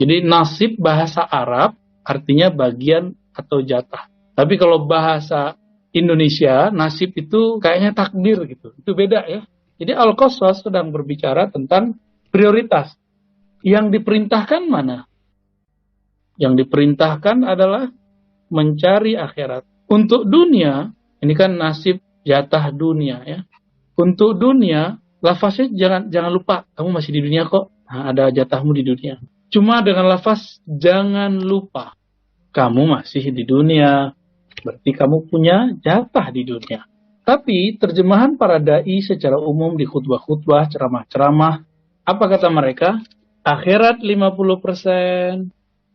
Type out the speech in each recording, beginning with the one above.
Jadi nasib bahasa Arab artinya bagian atau jatah. Tapi kalau bahasa Indonesia, nasib itu kayaknya takdir gitu. Itu beda ya. Jadi Al-Qasas sedang berbicara tentang prioritas. Yang diperintahkan mana? Yang diperintahkan adalah mencari akhirat. Untuk dunia, ini kan nasib jatah dunia ya. Untuk dunia, lafaznya jangan lupa, kamu masih di dunia kok. Nah, ada jatahmu di dunia. Cuma dengan lafaz jangan lupa, kamu masih di dunia. Berarti kamu punya jatah di dunia. Tapi terjemahan para dai secara umum di khutbah-khutbah, ceramah-ceramah, apa kata mereka? Akhirat 50%,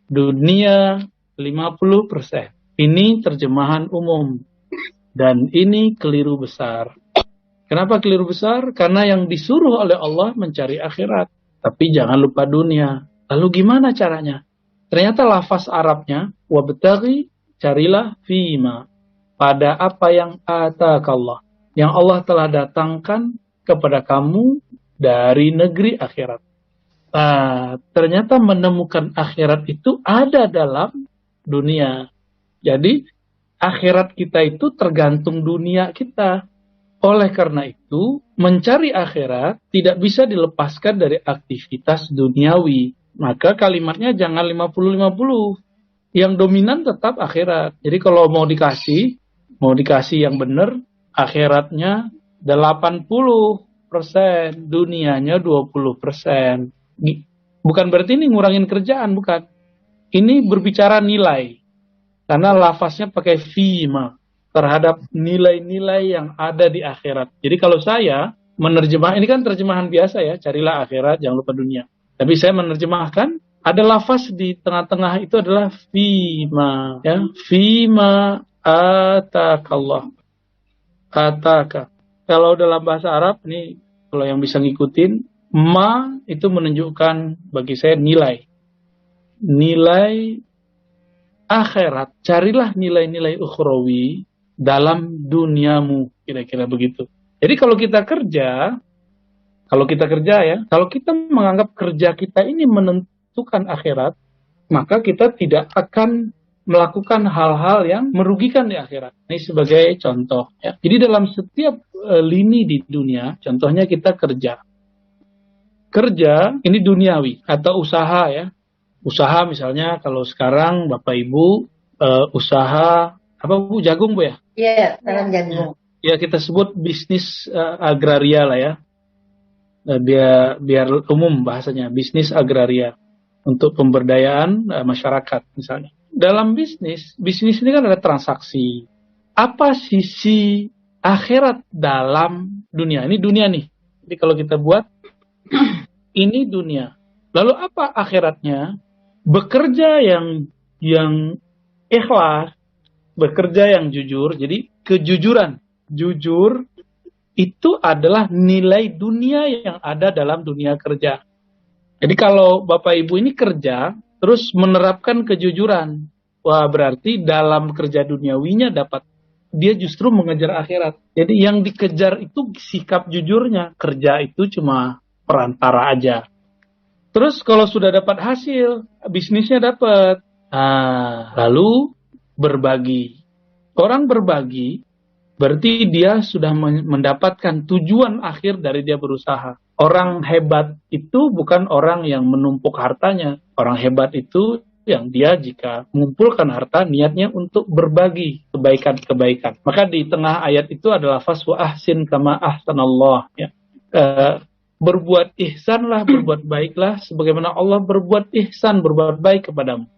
dunia 50%. Ini terjemahan umum. Dan ini keliru besar. Kenapa keliru besar? Karena yang disuruh oleh Allah mencari akhirat. Tapi jangan lupa dunia. Lalu gimana caranya? Ternyata lafaz Arabnya, wabtaghi, carilah fima. Pada apa yang atakallah. Yang Allah telah datangkan kepada kamu dari negeri akhirat. Ternyata menemukan akhirat itu ada dalam dunia. Jadi akhirat kita itu tergantung dunia kita. Oleh karena itu, mencari akhirat tidak bisa dilepaskan dari aktivitas duniawi. Maka kalimatnya jangan 50-50. Yang dominan tetap akhirat. Jadi kalau mau dikasih yang benar, akhiratnya 80%, dunianya 20%. Bukan berarti ini ngurangin kerjaan, bukan. Ini berbicara nilai. Karena lafaznya pakai fima terhadap nilai-nilai yang ada di akhirat. Jadi kalau saya menerjemah, ini kan terjemahan biasa ya, carilah akhirat, jangan lupa dunia. Tapi saya menerjemahkan, ada lafaz di tengah-tengah itu adalah fima. Ya, fima atakallah. Ataka. Kalau dalam bahasa Arab, ini kalau yang bisa ngikutin, ma itu menunjukkan bagi saya nilai. Nilai akhirat. Carilah nilai-nilai ukhrawi dalam duniamu. Kira-kira begitu. Jadi kalau kita kerja ya, kalau kita menganggap kerja kita ini menentukan akhirat, maka kita tidak akan melakukan hal-hal yang merugikan di akhirat. Ini sebagai contoh. Ya. Jadi dalam setiap lini di dunia, contohnya kita kerja. Kerja ini duniawi atau usaha ya. Usaha misalnya kalau sekarang Bapak Ibu usaha apa Bu, jagung Bu ya? Iya, tanam jagung. Ya kita sebut bisnis agraria lah ya. Biar umum bahasanya, bisnis agraria untuk pemberdayaan masyarakat misalnya. Dalam bisnis ini kan ada transaksi. Apa sisi akhirat dalam dunia? Ini dunia nih. Jadi kalau kita buat ini dunia. Lalu apa akhiratnya? Bekerja yang ikhlas, bekerja yang jujur. Jadi kejujuran, jujur itu adalah nilai dunia yang ada dalam dunia kerja. Jadi kalau Bapak Ibu ini kerja terus menerapkan kejujuran, wah berarti dalam kerja duniawinya dapat, dia justru mengejar akhirat. Jadi yang dikejar itu sikap jujurnya, kerja itu cuma perantara aja. Terus kalau sudah dapat hasil, bisnisnya dapat. Lalu berbagi. Orang berbagi berarti dia sudah mendapatkan tujuan akhir dari dia berusaha. Orang hebat itu bukan orang yang menumpuk hartanya. Orang hebat itu yang dia jika mengumpulkan harta niatnya untuk berbagi kebaikan-kebaikan. Maka di tengah ayat itu adalah faswa ahsin kama ahsanallah. Ya. Berbuat ihsanlah, berbuat baiklah sebagaimana Allah berbuat ihsan, berbuat baik kepadamu.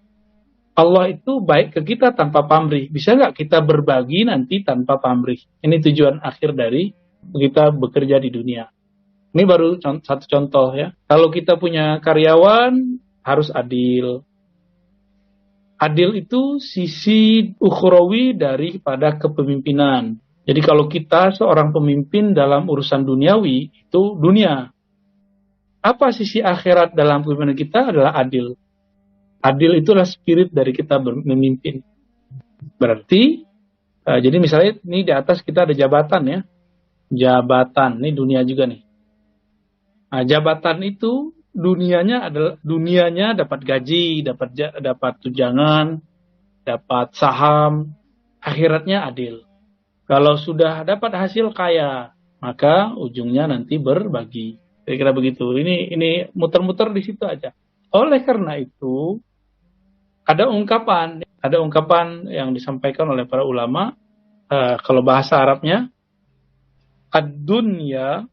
Allah itu baik ke kita tanpa pamrih. Bisa nggak kita berbagi nanti tanpa pamrih? Ini tujuan akhir dari kita bekerja di dunia. Ini baru satu contoh ya. Kalau kita punya karyawan, harus adil. Adil itu sisi ukhrawi daripada kepemimpinan. Jadi kalau kita seorang pemimpin dalam urusan duniawi, itu dunia. Apa sisi akhirat dalam kepemimpinan kita adalah adil. Adil itulah spirit dari kita memimpin. Berarti, jadi misalnya ini di atas kita ada jabatan ya. Jabatan, ini dunia juga nih. Nah, jabatan itu dunianya dapat gaji, dapat tunjangan, dapat saham, akhiratnya adil. Kalau sudah dapat hasil kaya, maka ujungnya nanti berbagi. Kira-kira begitu. Ini muter-muter di situ aja. Oleh karena itu, ada ungkapan yang disampaikan oleh para ulama. Kalau bahasa Arabnya, ad-dunya,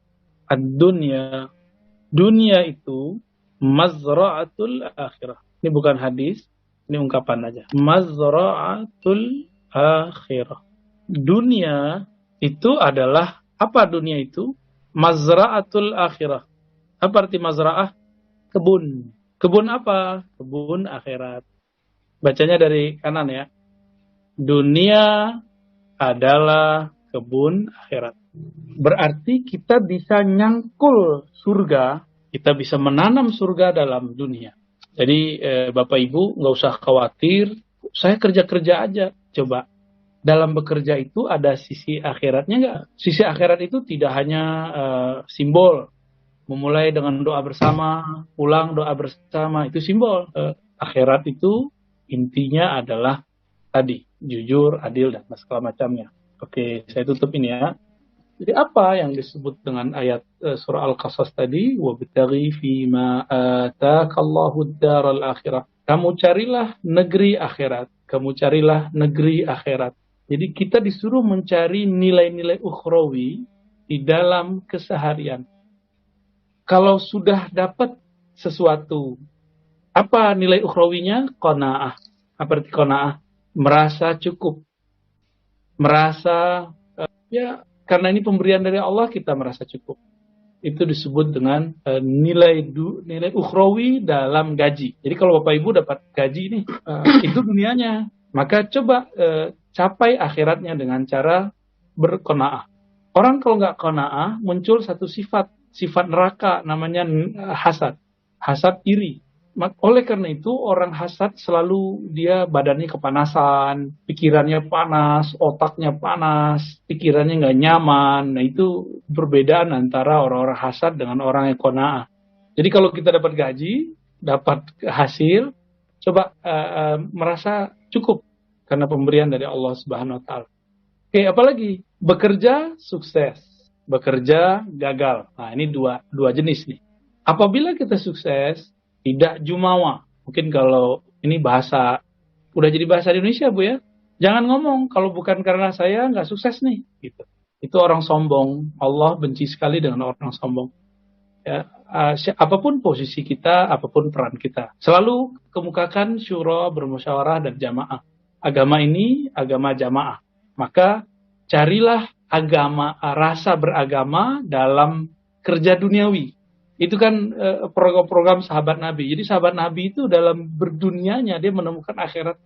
dunia itu mazra'atul akhirah. Ini bukan hadis, ini ungkapan aja. Mazra'atul akhirah. Dunia itu adalah, apa dunia itu? Mazra'atul akhirah. Apa arti mazra'ah? Kebun. Kebun apa? Kebun akhirat. Bacanya dari kanan ya. Dunia adalah kebun akhirat. Berarti kita bisa nyangkul surga, kita bisa menanam surga dalam dunia. Jadi Bapak Ibu nggak usah khawatir, saya kerja-kerja aja. Coba. Dalam bekerja itu ada sisi akhiratnya nggak? Sisi akhirat itu tidak hanya simbol. Memulai dengan doa bersama, pulang doa bersama, itu simbol. Akhirat itu intinya adalah tadi, jujur, adil, dan segala macamnya. Oke, saya tutup ini ya. Jadi apa yang disebut dengan ayat surah Al-Qasas tadi? وَابْتَغِي فِي مَا آتَاكَ اللَّهُ الدَّارَ الْآخِرَةَ. Kamu carilah negeri akhirat. Kamu carilah negeri akhirat. Jadi kita disuruh mencari nilai-nilai ukhrawi di dalam keseharian. Kalau sudah dapat sesuatu, apa nilai ukhrawinya? Qanaah. Apa arti qanaah? Merasa cukup. Merasa, karena ini pemberian dari Allah, kita merasa cukup. Itu disebut dengan nilai ukhrawi dalam gaji. Jadi kalau Bapak Ibu dapat gaji nih, itu dunianya. Maka coba capai akhiratnya dengan cara berqanaah. Orang kalau nggak qanaah, muncul satu sifat neraka, namanya hasad. Hasad iri. Oleh karena itu, orang hasad selalu dia badannya kepanasan, pikirannya panas, otaknya panas, pikirannya nggak nyaman. Nah, itu perbedaan antara orang-orang hasad dengan orang yang qanaah. Jadi kalau kita dapat gaji, dapat hasil, coba merasa cukup karena pemberian dari Allah Subhanahu wa taala. Oke, apalagi? Bekerja sukses, bekerja gagal. Nah, ini dua jenis nih. Apabila kita sukses, tidak jumawa. Mungkin kalau ini bahasa, udah jadi bahasa Indonesia Bu ya. Jangan ngomong, kalau bukan karena saya nggak sukses nih. Gitu. Itu orang sombong. Allah benci sekali dengan orang sombong. Ya, apapun posisi kita, apapun peran kita, selalu kemukakan syura, bermusyawarah, dan jamaah. Agama ini agama jamaah. Maka carilah agama, rasa beragama dalam kerja duniawi. Itu kan program sahabat Nabi. Jadi sahabat Nabi itu dalam berdunianya dia menemukan akhirat.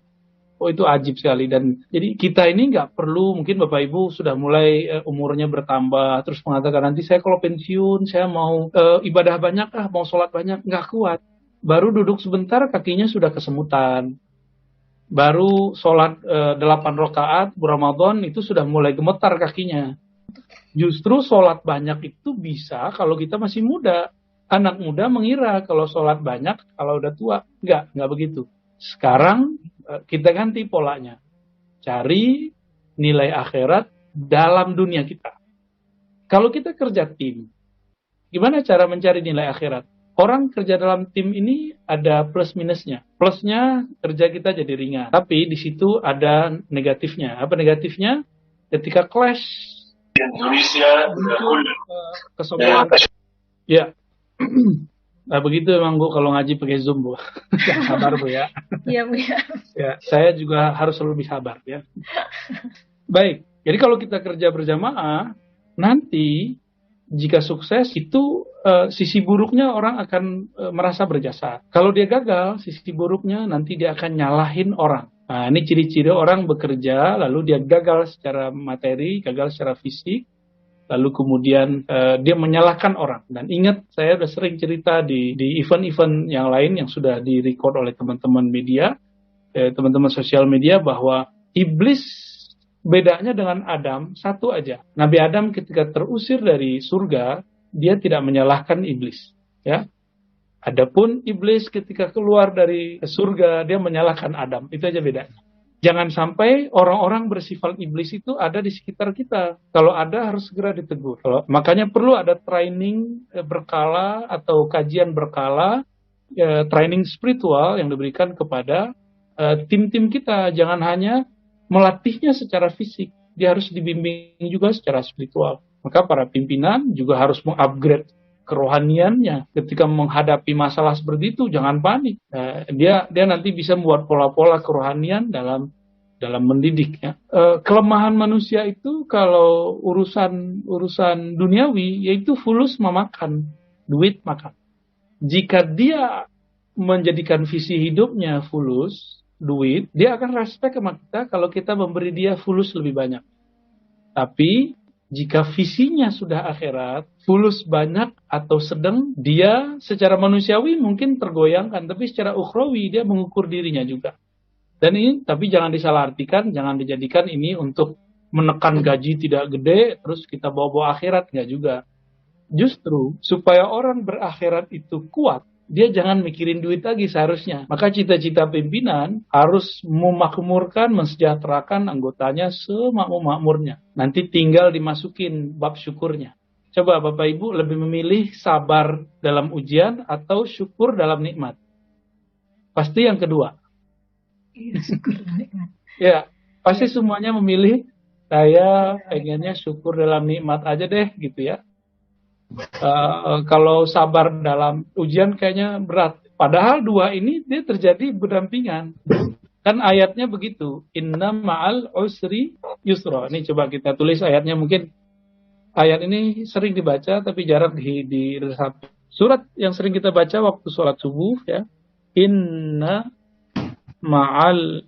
Oh, itu ajib sekali. Dan jadi kita ini nggak perlu, mungkin Bapak Ibu sudah mulai umurnya bertambah, terus mengatakan nanti saya kalau pensiun saya mau ibadah banyak, mau sholat banyak, nggak kuat. Baru duduk sebentar kakinya sudah kesemutan. Baru sholat 8 rakaat Ramadan itu sudah mulai gemetar kakinya. Justru sholat banyak itu bisa kalau kita masih muda. Anak muda mengira kalau sholat banyak kalau udah tua. Enggak begitu. Sekarang kita ganti polanya. Cari nilai akhirat dalam dunia kita. Kalau kita kerja tim, gimana cara mencari nilai akhirat? Orang kerja dalam tim ini ada plus minusnya. Plusnya kerja kita jadi ringan. Tapi di situ ada negatifnya. Apa negatifnya? Ketika clash, kesombongan. Ya. Nah, begitu emang Bu kalau ngaji pakai Zoom Bu. Sabar Bu ya. Iya Bu ya. Ya, saya juga harus lebih sabar ya. Baik. Jadi kalau kita kerja berjamaah, nanti jika sukses itu sisi buruknya orang akan merasa berjasa. Kalau dia gagal, sisi buruknya nanti dia akan nyalahin orang. Nah, ini ciri-ciri orang bekerja, lalu dia gagal secara materi, gagal secara fisik, lalu kemudian dia menyalahkan orang. Dan ingat, saya sudah sering cerita di event-event yang lain yang sudah direcord oleh teman-teman media, teman-teman sosial media, bahwa iblis bedanya dengan Adam satu aja. Nabi Adam ketika terusir dari surga, dia tidak menyalahkan iblis. Ya, Adapun iblis ketika keluar dari surga, dia menyalahkan Adam. Itu aja bedanya. Jangan sampai orang-orang bersifat iblis itu ada di sekitar kita. Kalau ada harus segera ditegur. Makanya perlu ada training berkala atau kajian berkala, training spiritual yang diberikan kepada tim-tim kita. Jangan hanya melatihnya secara fisik, dia harus dibimbing juga secara spiritual. Maka para pimpinan juga harus mengupgrade kerohaniannya. Ketika menghadapi masalah seperti itu, jangan panik. Dia nanti bisa membuat pola-pola kerohanian dalam mendidik. Ya. Kelemahan manusia itu kalau urusan duniawi, yaitu fulus memakan, duit makan. Jika dia menjadikan visi hidupnya fulus, duit, dia akan respect sama kita kalau kita memberi dia fulus lebih banyak. Tapi jika visinya sudah akhirat, fulus banyak atau sedang, dia secara manusiawi mungkin tergoyangkan, tapi secara ukhrawi dia mengukur dirinya juga. Dan ini, tapi jangan disalahartikan, jangan dijadikan ini untuk menekan gaji tidak gede, terus kita bawa-bawa akhirat, nggak juga. Justru, supaya orang berakhirat itu kuat, dia jangan mikirin duit lagi seharusnya. Maka cita-cita pimpinan harus memakmurkan, mensejahterakan anggotanya semakmur-makmurnya. Nanti tinggal dimasukin bab syukurnya. Coba Bapak Ibu lebih memilih sabar dalam ujian atau syukur dalam nikmat? Pasti yang kedua. Ya, pasti semuanya memilih saya pengennya syukur dalam nikmat aja deh gitu ya. Kalau sabar dalam ujian kayaknya berat. Padahal dua ini dia terjadi berdampingan. Kan ayatnya begitu. Inna ma'al usri yusra. Ini coba kita tulis ayatnya. Mungkin ayat ini sering dibaca tapi jarang diresapi. Surat yang sering kita baca waktu sholat subuh ya. Inna ma'al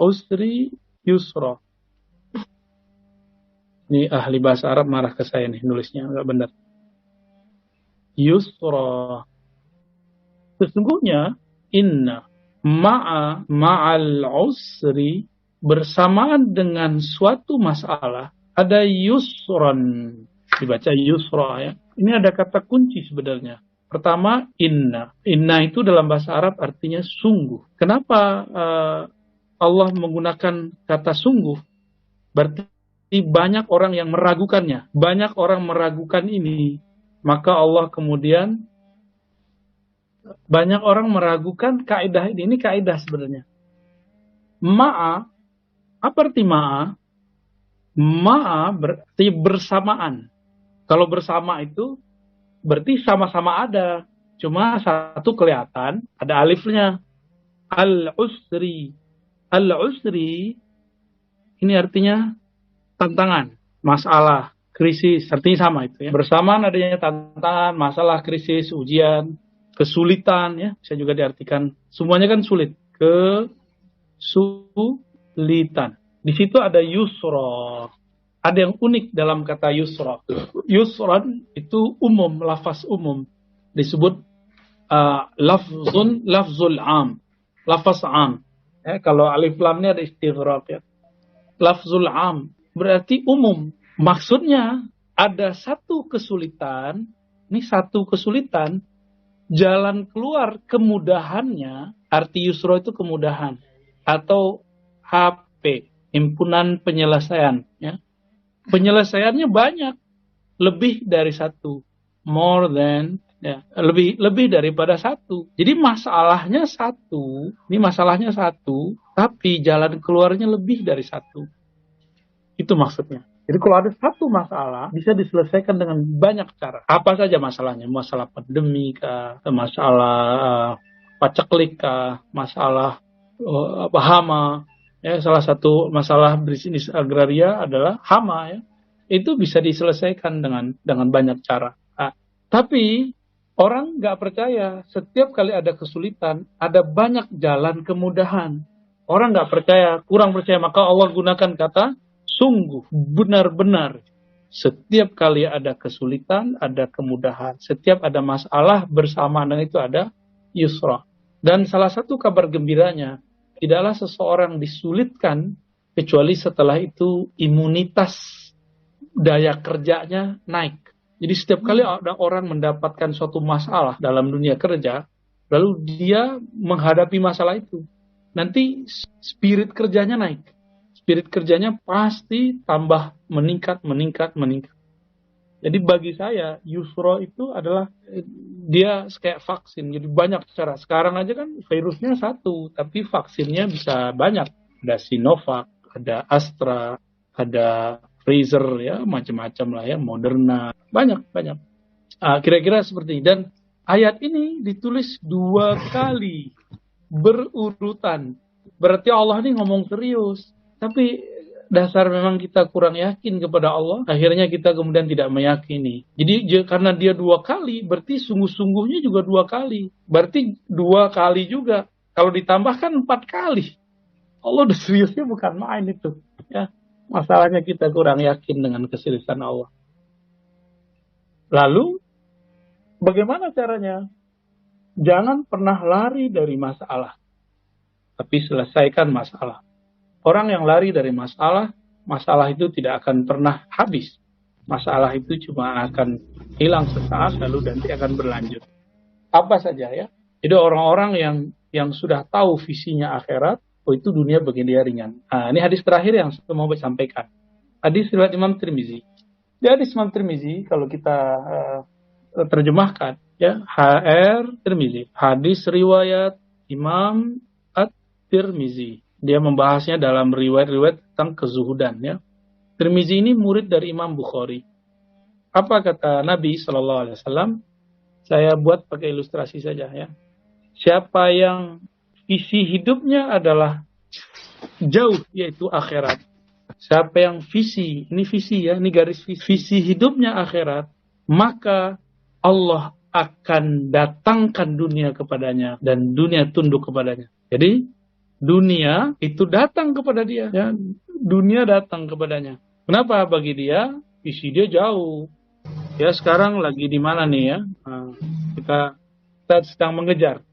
usri yusra. Ini ahli bahasa Arab marah ke saya nih nulisnya enggak benar. Yusra. Sesungguhnya inna ma'al usri, bersamaan dengan suatu masalah ada yusran. Dibaca yusra ya. Ini ada kata kunci sebenarnya. Pertama inna. Inna itu dalam bahasa Arab artinya sungguh. Kenapa Allah menggunakan kata sungguh? Berarti banyak orang yang meragukannya. Banyak orang meragukan ini. Maka Allah kemudian banyak orang meragukan kaidah ini. Ini kaidah sebenarnya. Ma'a, apa arti ma'a? Ma'a berarti bersamaan. Kalau bersama itu berarti sama-sama ada. Cuma satu kelihatan, ada alifnya. Al-usri. Al-usri ini artinya tantangan, masalah, krisis, artinya sama itu ya. Bersamaan adanya tantangan, masalah, krisis, ujian, kesulitan ya, bisa juga diartikan semuanya kan sulit, kesulitan. Di situ ada yusra. Ada yang unik dalam kata yusra. Yusran itu umum, lafaz umum. Disebut lafzul am, lafaz am. Ya, kalau alif lamnya ada istighraq ya. Lafzul am berarti umum. Maksudnya ada satu kesulitan, ini satu kesulitan, jalan keluar kemudahannya, arti yusra itu kemudahan atau HP, himpunan penyelesaian ya. Penyelesaiannya banyak, lebih dari satu, more than ya, lebih daripada satu. Jadi masalahnya satu, ini masalahnya satu, tapi jalan keluarnya lebih dari satu. Itu maksudnya. Jadi kalau ada satu masalah, bisa diselesaikan dengan banyak cara. Apa saja masalahnya? Masalah pandemi kah? Masalah paceklik kah? Masalah hama. Ya, salah satu masalah bisnis agraria adalah hama. Ya. Itu bisa diselesaikan dengan banyak cara. Nah, tapi orang nggak percaya. Setiap kali ada kesulitan, ada banyak jalan kemudahan. Orang nggak percaya, kurang percaya. Maka Allah gunakan kata sungguh, benar-benar. Setiap kali ada kesulitan, ada kemudahan. Setiap ada masalah, bersamaan dengan itu ada yusra. Dan salah satu kabar gembiranya, tidaklah seseorang disulitkan, kecuali setelah itu imunitas daya kerjanya naik. Jadi setiap kali ada orang mendapatkan suatu masalah dalam dunia kerja, lalu dia menghadapi masalah itu, nanti spirit kerjanya naik. Spirit kerjanya pasti tambah meningkat. Jadi bagi saya, Yusro itu adalah dia kayak vaksin. Jadi banyak cara. Sekarang aja kan virusnya satu, tapi vaksinnya bisa banyak. Ada Sinovac, ada Astra, ada Pfizer, ya macam-macam lah ya, Moderna, banyak. Kira-kira seperti ini. Dan ayat ini ditulis 2 kali berurutan. Berarti Allah ini ngomong serius. Tapi dasar memang kita kurang yakin kepada Allah, akhirnya kita kemudian tidak meyakini. Jadi karena dia 2 kali, berarti sungguh-sungguhnya juga 2 kali. Berarti 2 kali juga. Kalau ditambahkan 4 kali. Allah udah seriusnya bukan main itu. Ya, masalahnya kita kurang yakin dengan keseriusan Allah. Lalu, bagaimana caranya? Jangan pernah lari dari masalah, tapi selesaikan masalah. Orang yang lari dari masalah itu tidak akan pernah habis. Masalah itu cuma akan hilang sesaat, lalu nanti akan berlanjut. Apa saja ya. Jadi orang-orang yang sudah tahu visinya akhirat, itu dunia bagi dia ringan. Ini hadis terakhir yang saya mau sampaikan. Hadis riwayat Imam Tirmizi. Di hadis Imam Tirmizi, kalau kita terjemahkan, ya, HR Tirmizi, hadis riwayat Imam At-Tirmizi. Dia membahasnya dalam riwayat-riwayat tentang kezuhudan, ya. Tirmizi ini murid dari Imam Bukhari. Apa kata Nabi SAW? Saya buat pakai ilustrasi saja, ya. Siapa yang visi hidupnya adalah jauh, yaitu akhirat. Siapa yang ini visi ya, ini garis visi hidupnya akhirat, maka Allah akan datangkan dunia kepadanya dan dunia tunduk kepadanya. Jadi dunia itu datang kepada dia, ya. Dunia datang kepadanya. Kenapa? Bagi dia visi dia jauh. Ya sekarang lagi di mana nih ya? Kita sedang mengejar.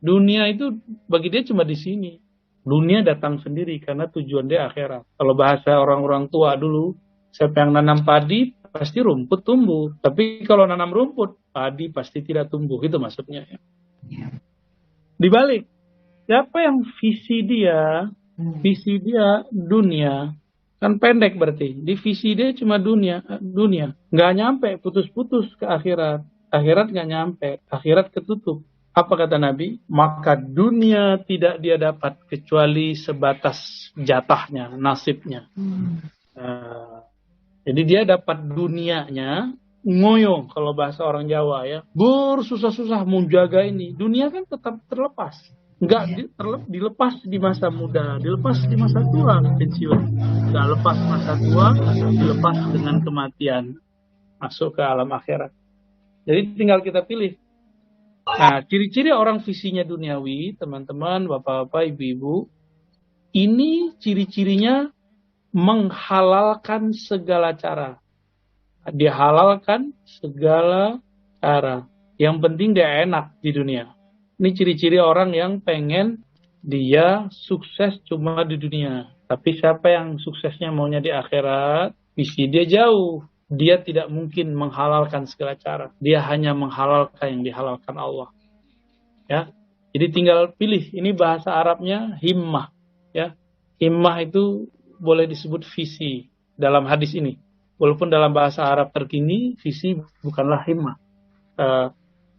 Dunia itu bagi dia cuma di sini. Dunia datang sendiri karena tujuan dia akhirat. Kalau bahasa orang-orang tua dulu, siapa yang nanam padi pasti rumput tumbuh. Tapi kalau nanam rumput, padi pasti tidak tumbuh. Itu maksudnya. Ya. Dibalik, siapa yang visi dia dunia, kan pendek berarti. Di visi dia cuma dunia. Nggak nyampe, putus-putus ke akhirat. Akhirat nggak nyampe, akhirat ketutup. Apa kata Nabi? Maka dunia tidak dia dapat kecuali sebatas jatahnya, nasibnya. Jadi dia dapat dunianya, ngoyo kalau bahasa orang Jawa ya. Bersusah-susah menjaga ini. Dunia kan tetap terlepas. Enggak dilepas di masa muda, dilepas di masa tua, pensiun. Enggak lepas masa tua, dilepas dengan kematian. Masuk ke alam akhirat. Jadi tinggal kita pilih. Nah, ciri-ciri orang visinya duniawi, teman-teman, bapak-bapak, ibu-ibu, ini ciri-cirinya menghalalkan segala cara. Dia halalkan segala cara. Yang penting dia enak di dunia. Ini ciri-ciri orang yang pengen dia sukses cuma di dunia. Tapi siapa yang suksesnya maunya di akhirat, visi dia jauh. Dia tidak mungkin menghalalkan segala cara. Dia hanya menghalalkan yang dihalalkan Allah. Ya. Jadi tinggal pilih. Ini bahasa Arabnya himmah. Ya. Himmah itu boleh disebut visi dalam hadis ini. Walaupun dalam bahasa Arab terkini, visi bukanlah himmah.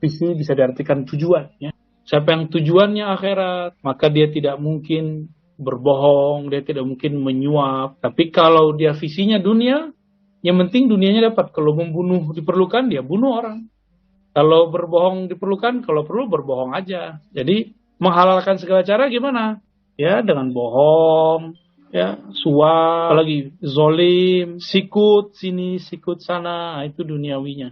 Visi bisa diartikan tujuan. Ya. Siapa yang tujuannya akhirat, maka dia tidak mungkin berbohong, dia tidak mungkin menyuap. Tapi kalau dia visinya dunia, yang penting dunianya dapat. Kalau membunuh diperlukan, dia bunuh orang. Kalau berbohong diperlukan, kalau perlu berbohong aja. Jadi menghalalkan segala cara gimana? Ya dengan bohong, ya suap, apalagi zolim, sikut sini, sikut sana, itu duniawinya.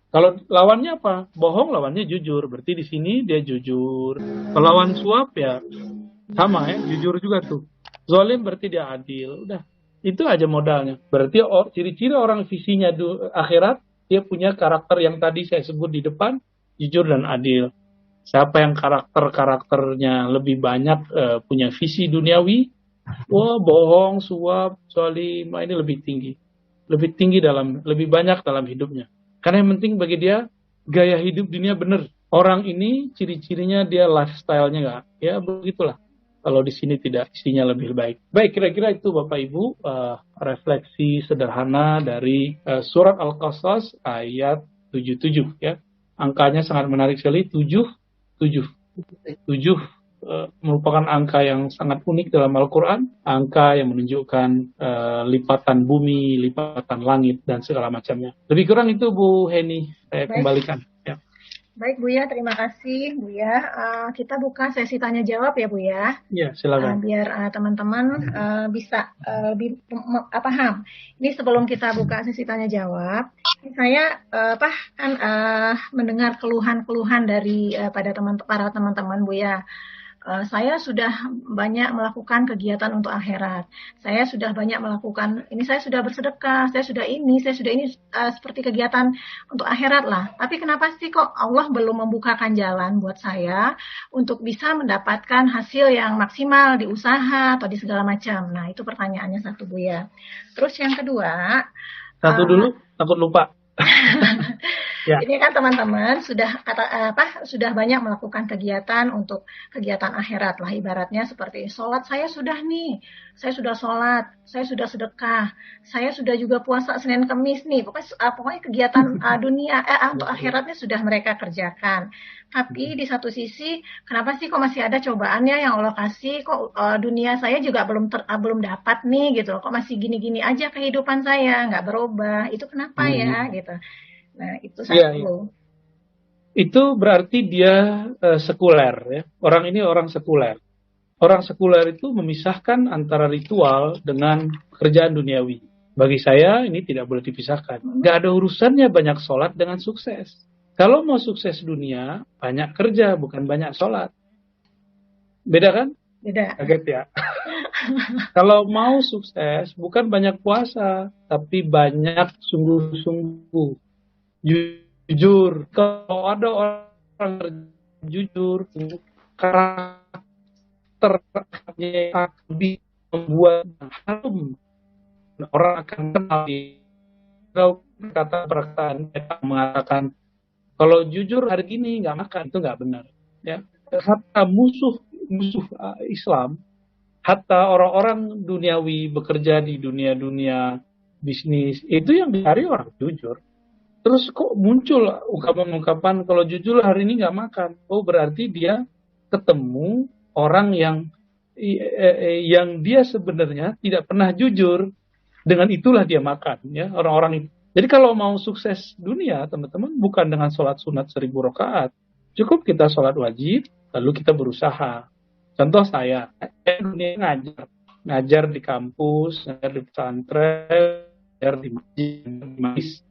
Kalau lawannya apa? Bohong lawannya jujur. Berarti di sini dia jujur. Kalau lawan suap ya sama ya, jujur juga tuh. Zolim berarti dia adil. Udah. Itu aja modalnya. Berarti ciri-ciri orang visinya akhirat, dia punya karakter yang tadi saya sebut di depan, jujur dan adil. Siapa yang karakternya lebih banyak punya visi duniawi, bohong, suap, zalim, ini lebih tinggi. Lebih banyak dalam hidupnya. Karena yang penting bagi dia gaya hidup dunia bener. Orang ini ciri-cirinya dia lifestyle-nya nggak. Ya begitulah. Kalau di sini tidak, isinya lebih baik. Baik, kira-kira itu Bapak Ibu refleksi sederhana dari surat Al-Qasas ayat 77 ya. Angkanya sangat menarik sekali, 77. 7 merupakan angka yang sangat unik dalam Al-Quran, angka yang menunjukkan lipatan bumi, lipatan langit, dan segala macamnya. Lebih kurang itu Bu Heni, saya kembalikan. Ya. Baik Bu ya, terima kasih Bu ya. Kita buka sesi tanya jawab ya Bu ya. Ya, silakan. Biar teman-teman bisa lebih paham. Ini sebelum kita buka sesi tanya jawab, saya mendengar keluhan-keluhan dari para teman-teman Bu ya. Saya sudah banyak melakukan kegiatan untuk akhirat. Saya sudah banyak melakukan ini, saya sudah bersedekah, saya sudah ini seperti kegiatan untuk akhirat lah. Tapi kenapa sih kok Allah belum membukakan jalan buat saya untuk bisa mendapatkan hasil yang maksimal di usaha atau di segala macam? Nah, itu pertanyaannya satu Bu ya. Terus yang kedua, satu dulu, takut lupa. Ya. Ini kan teman-teman sudah banyak melakukan kegiatan untuk kegiatan akhirat lah, ibaratnya seperti sholat saya sudah nih, saya sudah sholat, saya sudah sedekah, saya sudah juga puasa Senin Kemis nih, pokoknya kegiatan dunia untuk akhiratnya sudah mereka kerjakan. Tapi di satu sisi, kenapa sih kok masih ada cobaannya yang Allah kasih, kok dunia saya juga belum dapat nih gitu, kok masih gini-gini aja kehidupan saya, nggak berubah, itu kenapa ya gitu. Nah, itu satu. Ya. Itu berarti dia sekuler ya. Orang ini orang sekuler. Orang sekuler itu memisahkan antara ritual dengan pekerjaan duniawi. Bagi saya ini tidak boleh dipisahkan. Gak ada urusannya banyak sholat dengan sukses. Kalau mau sukses dunia, banyak kerja, bukan banyak sholat. Beda kan? Beda. Kaget ya. Kalau mau sukses, bukan banyak puasa, tapi banyak sungguh-sungguh. Jujur. Kalau ada orang jujur, karakternya lebih membuat harum, orang akan kenal. Kalau perkataan mengatakan kalau jujur hari ini nggak makan, itu nggak benar ya. Hatta musuh Islam, hatta orang-orang duniawi bekerja di dunia bisnis, itu yang dicari orang jujur. Terus kok muncul ungkapan-ungkapan kalau jujur hari ini nggak makan, oh berarti dia ketemu orang yang dia sebenarnya tidak pernah jujur, dengan itulah dia makan ya, orang-orang itu. Jadi kalau mau sukses dunia teman-teman, bukan dengan sholat sunat 1000 rakaat, cukup kita sholat wajib lalu kita berusaha. Contoh saya dunia ngajar di kampus, ngajar di pesantren, ngajar di masjid.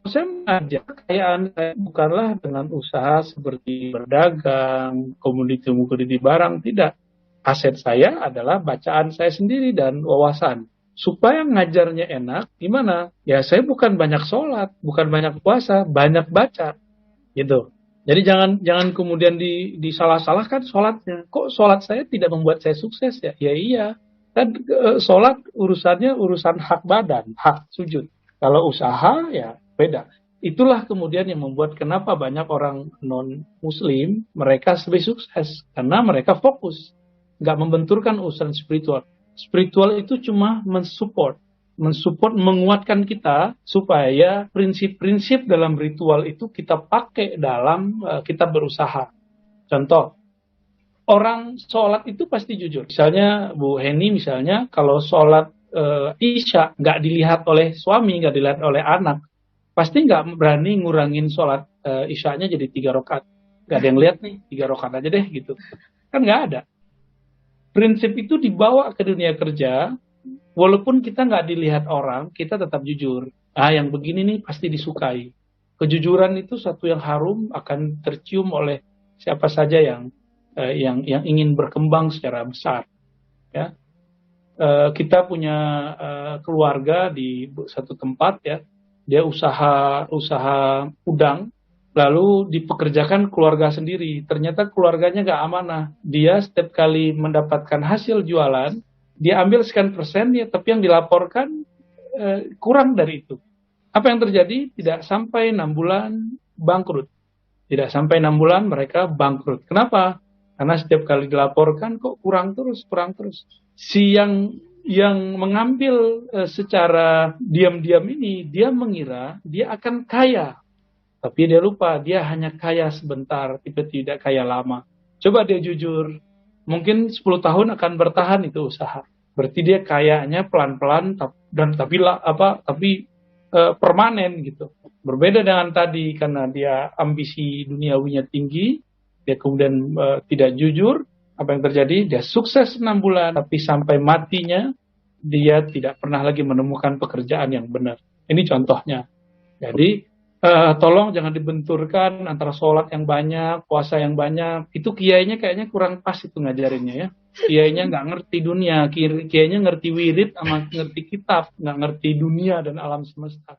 Saya mengajar kekayaan saya bukanlah dengan usaha seperti berdagang, komoditi barang, tidak. Aset saya adalah bacaan saya sendiri dan wawasan. Supaya ngajarnya enak, gimana? Ya saya bukan banyak sholat, bukan banyak puasa, banyak baca, gitu. Jadi jangan kemudian disalah-salahkan sholatnya. Kok sholat saya tidak membuat saya sukses ya? Ya iya. Kan sholat urusannya urusan hak badan, hak sujud. Kalau usaha ya beda. Itulah kemudian yang membuat kenapa banyak orang non-muslim mereka lebih sukses. Karena mereka fokus. Nggak membenturkan urusan spiritual. Spiritual itu cuma mensupport, menguatkan kita supaya prinsip-prinsip dalam ritual itu kita pakai dalam kita berusaha. Contoh, orang sholat itu pasti jujur. Misalnya Bu Heni misalnya kalau sholat Isya nggak dilihat oleh suami, nggak dilihat oleh anak, pasti nggak berani ngurangin sholat Isyanya jadi 3 rakaat. Nggak ada yang lihat nih, 3 rakaat aja deh gitu. Kan nggak ada. Prinsip itu dibawa ke dunia kerja, walaupun kita nggak dilihat orang, kita tetap jujur. Yang begini nih pasti disukai. Kejujuran itu satu yang harum, akan tercium oleh siapa saja yang ingin berkembang secara besar. Ya, kita punya keluarga di satu tempat ya, dia usaha udang. Lalu dipekerjakan keluarga sendiri. Ternyata keluarganya nggak amanah. Dia setiap kali mendapatkan hasil jualan, dia ambil sekian persen, ya, tapi yang dilaporkan kurang dari itu. Apa yang terjadi? Tidak sampai 6 bulan bangkrut. Tidak sampai 6 bulan mereka bangkrut. Kenapa? Karena setiap kali dilaporkan kok kurang terus, kurang terus. Si yang mengambil secara diam-diam ini, dia mengira dia akan kaya. Tapi dia lupa, dia hanya kaya sebentar, tidak kaya lama. Coba dia jujur, mungkin 10 tahun akan bertahan itu usaha. Berarti dia kayanya pelan-pelan dan tapi permanen gitu. Berbeda dengan tadi karena dia ambisi duniawinya tinggi, dia kemudian tidak jujur. Apa yang terjadi? Dia sukses 6 bulan, tapi sampai matinya dia tidak pernah lagi menemukan pekerjaan yang benar. Ini contohnya. Jadi tolong jangan dibenturkan antara sholat yang banyak, puasa yang banyak. Itu kiainya kayaknya kurang pas itu ngajarinnya ya. Kiainya nggak ngerti dunia, kiainya ngerti wirid sama ngerti kitab, nggak ngerti dunia dan alam semesta.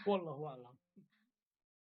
Wallahu a'lam.